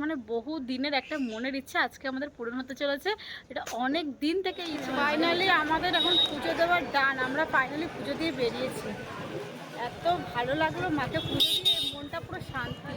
মানে বহু দিনের একটা মনের ইচ্ছা আজকে আমাদের পূরণ হতে চলেছে। এটা অনেক দিন থেকে ফাইনালি আমাদের এখন পুজো দেওয়ার ডান। আমরা ফাইনালি পুজো দিয়ে বেরিয়েছি। এত ভালো লাগলো মাকে পুজো দিয়ে, মনটা পুরো শান্তি।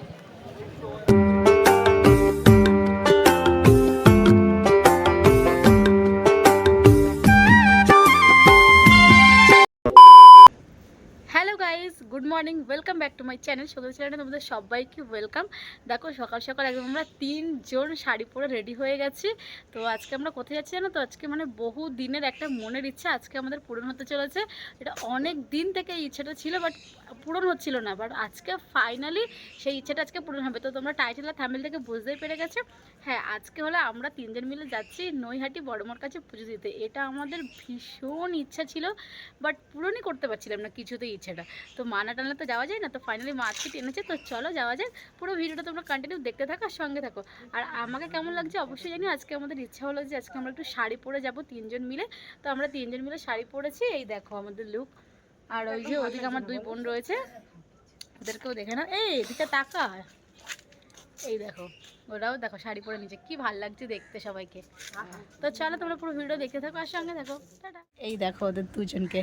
Hello guys, good morning, welcome back to my channel. সকাল চ্যানেলে তোমাদের সবাইকে ওয়েলকাম। দেখো সকাল সকাল একদম আমরা 3জন শাড়ি পরে রেডি হয়ে গেছি। তো আজকে আমরা কোথায় যাচ্ছি জানো তো? আজকে মানে বহু দিনের একটা মনের ইচ্ছা আজকে আমাদের পূরণ হতে চলেছে। এটা অনেক দিন থেকে এই ইচ্ছাটা ছিল, বাট পূরণ হচ্ছিল না, বাট আজকে ফাইনালি সেই ইচ্ছাটা আজকে পূরণ হবে। তো তোমরা টাইটেল আর থাম্বনেল থেকে বুঝতেই পেরে গেছো। হ্যাঁ, আজকে হলে আমরা 3জন মিলে যাচ্ছি নৈহাটি বড়মার কাছে পুজো দিতে। এটা আমাদের ভীষণ ইচ্ছা ছিল, বাট পূরণই করতে পারছিলাম না কিছুতেই ইচ্ছাটা। তো মানা টানলে তো যাওয়া যায় না, তো ফাইনালি মা আজকে টেনেছে, তো চলো যাওয়া যাক। পুরো ভিডিওটা তোমরা কন্টিনিউ দেখতে থাকো আর সঙ্গে থাকো। আর আমাকে কেমন লাগছে অবশ্যই জানি। আজকে আমাদের ইচ্ছা হলো যে আজকে আমরা একটু শাড়ি পরে যাব 3জন মিলে। তো আমরা 3জন মিলে শাড়ি পরেছি। এই দেখো আমাদের লুক। আর ওই যে ওদিকে আমার 2 বোন রয়েছে, ওদেরকেও দেখে না। এই এদিকে তাকা, এই দেখো ওরাও দেখো শাড়ি পরে নিচে, কি ভাল লাগছে দেখতে সবাইকে। তো চলো তোমরা পুরো ভিডিও দেখতে থাকো আর সঙ্গে থাকো। টাটা। এই দেখো ওদের দুজনকে,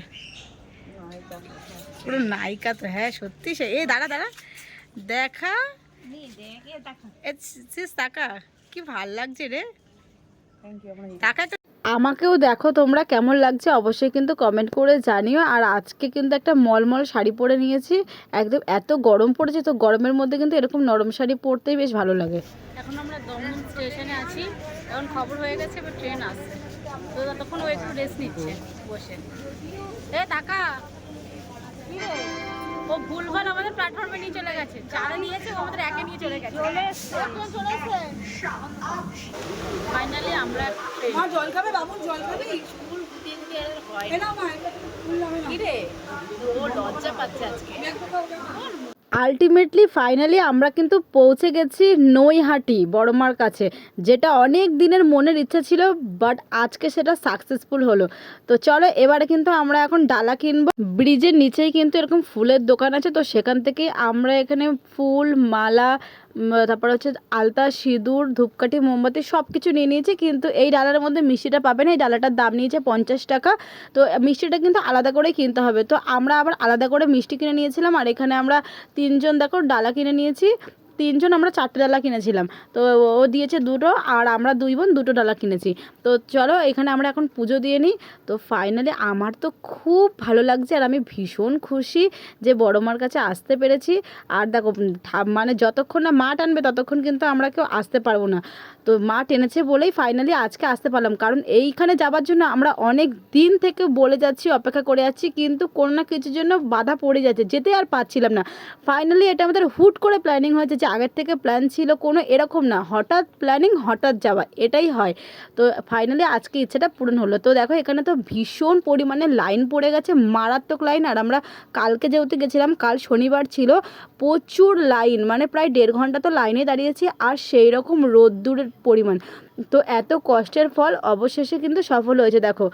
পুরো নায়িকা তো। হ্যাঁ সত্যি সে। এই দাঁড়া দাঁড়া, দেখা তাকা, কি ভাল লাগছে রে। তাকা তো। আমাকেও দেখো তোমরা কেমন লাগছে অবশ্যই কিন্তু কমেন্ট করে জানিও। আর আজকে কিন্তু একটা মলমল শাড়ি পরে নিয়েছি। একদম এত গরম পড়েছে, তো গরমের মধ্যে কিন্তু এরকম নরম শাড়ি পরতেই বেশ ভালো লাগে। এখন আমরা দমদম স্টেশনে আছি। এখন খবর হয়ে গেছে, এবার ট্রেন আসছে। তো ততক্ষণ ও একটু রেস্ট নিচ্ছে বসে। এ টাকা, ও ভুলভাল আমাদের প্ল্যাটফর্মে নিয়ে চলে গেছে। চারে নিয়েছে, ও আমাদের একে নিয়ে চলে গেছে। ফাইনালি আমরা জল খাবে, বাবু জল খাবে। স্কুল কি রে, ও লজ্জা পাচ্ছে আজকে। আলটিমেটলি ফাইনালি আমরা কিন্তু পৌঁছে গেছি নৈহাটি বড়মার কাছে, যেটা অনেক দিনের মনের ইচ্ছা ছিল, বাট আজকে সেটা সাকসেসফুল হলো। তো চলো এবারে কিন্তু আমরা এখন ডালা কিনবো। ব্রিজের নিচেই কিন্তু এরকম ফুলের দোকান আছে, তো সেখান থেকে আমরা এখানে ফুল, মালা, তারপর হচ্ছে আলতা, সিঁদুর, ধূপকাঠি, মোমবাতি সব কিছু নিয়ে নিয়েছি। কিন্তু এই ডালার মধ্যে মিষ্টিটা পাবে না। এই ডালাটার দাম নিয়েছে 50 টাকা। তো মিষ্টিটা কিন্তু আলাদা করে কিনতে হবে। তো আমরা আবার আলাদা করে মিষ্টি কিনে নিয়েছিলাম। আর এখানে আমরা 3জন দেখো ডালা কিনে নিয়েছি। 3জন আমরা 4টে ডালা কিনেছিলাম। তো ও দিয়েছে 2টো, আর আমরা 2 বোন 2টো ডালা কিনেছি। তো চলো এখানে আমরা এখন পুজো দিয়ে নিই। তো ফাইনালি আমার তো খুব ভালো লাগছে, আর আমি ভীষণ খুশি যে বড়মার কাছে আসতে পেরেছি। আর দেখো মানে যতক্ষণ না মা টানবে ততক্ষণ কিন্তু আমরা কেউ আসতে পারবো না। তো মা টেনেছে বলেই ফাইনালি আজকে আসতে পারলাম। কারণ এইখানে যাবার জন্য আমরা অনেক দিন থেকে বলে যাচ্ছি, অপেক্ষা করে যাচ্ছি, কিন্তু কোনো না কিছুর জন্য বাধা পড়ে যাচ্ছে, যেতে আর পারছিলাম না। ফাইনালি এটা আমাদের হুট করে প্ল্যানিং হয়েছে, যে আগের থেকে প্ল্যান ছিল কোনো এরকম না, হঠাৎ প্ল্যানিং হঠাৎ যাওয়া, এটাই হয়। তো ফাইনালি আজকে ইচ্ছাটা পূরণ হলো। তো দেখো এখানে তো ভীষণ পরিমাণে লাইন পড়ে গেছে, মারাত্মক লাইন। আর আমরা কালকে যেহেতু গেছিলাম, কাল শনিবার ছিল, প্রচুর লাইন, মানে প্রায় 1.5 ঘন্টা তো লাইনে দাঁড়িয়েছি। আর সেই রকম রোদ্দুরের পরিমাণ। তো এত কষ্টের ফল অবশেষে কিন্তু সফল হয়েছে। দেখো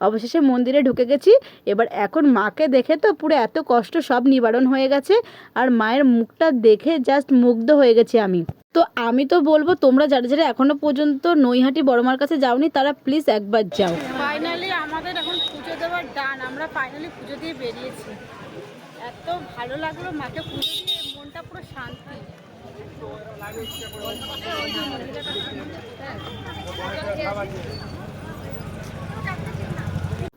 অবশেষে মন্দিরে ঢুকে গেছি। এবার এখন মাকে দেখে তো পুরো এত কষ্ট সব নিবারণ হয়ে গেছে। আর মায়ের মুখটা দেখে জাস্ট মুগ্ধ হয়ে গেছি আমি। তো আমি তো বলবো তোমরা যারা যারা এখনো পর্যন্ত নৈহাটি বড়মার কাছে যাওনি, তারা প্লিজ একবার যাও। ফাইনালি আমাদের এখন পুজো দেওয়ার ডান। আমরা ফাইনালি পুজো দিয়ে বেরিয়েছি। এত ভালো লাগলো মাকে পুজো দিয়ে, মনটা পুরো শান্তি।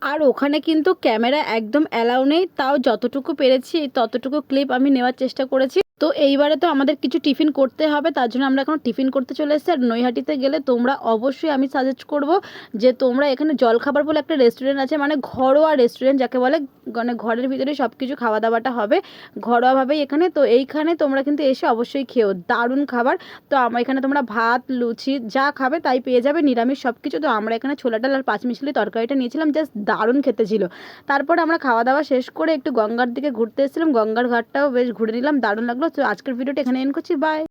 আর ওখানে কিন্তু ক্যামেরা একদম অ্যালাউ নেই, তাও যতটুকু পেরেছি ততটুকু ক্লিপ আমি নেওয়ার চেষ্টা করেছি। তো এইবারে তো আমাদের কিছু টিফিন করতে হবে, তার জন্য আমরা এখন টিফিন করতে চলে এসেছি। আর নৈহাটিতে গেলে তোমরা অবশ্যই আমি সাজেস্ট করব যে তোমরা এখানে জলখাবার বলে একটা রেস্টুরেন্ট আছে, মানে ঘরোয়া রেস্টুরেন্ট যাকে বলে, মানে ঘরের ভিতরে সব কিছু খাওয়া দাওয়াটা হবে ঘরোয়াভাবেই এখানে। তো এইখানে তোমরা কিন্তু এসে অবশ্যই খেও, দারুণ খাবার। তো আমার এখানে তোমরা ভাত, লুচি যা খাবে তাই পেয়ে যাবে, নিরামিষ সব কিছু। তো আমরা এখানে ছোলা ডাল আর পাঁচমিশালি তরকারিটা নিয়েছিলাম, জাস্ট দারুণ খেতে ছিল। তারপর আমরা খাওয়া দাওয়া শেষ করে একটু গঙ্গার দিকে ঘুরতে এসেছিলাম, গঙ্গার ঘাটটাও বেশ ঘুরে নিলাম, দারুণ লাগলো। তো আজকের ভিডিওটা এখানে এন্ড করছি, বাই।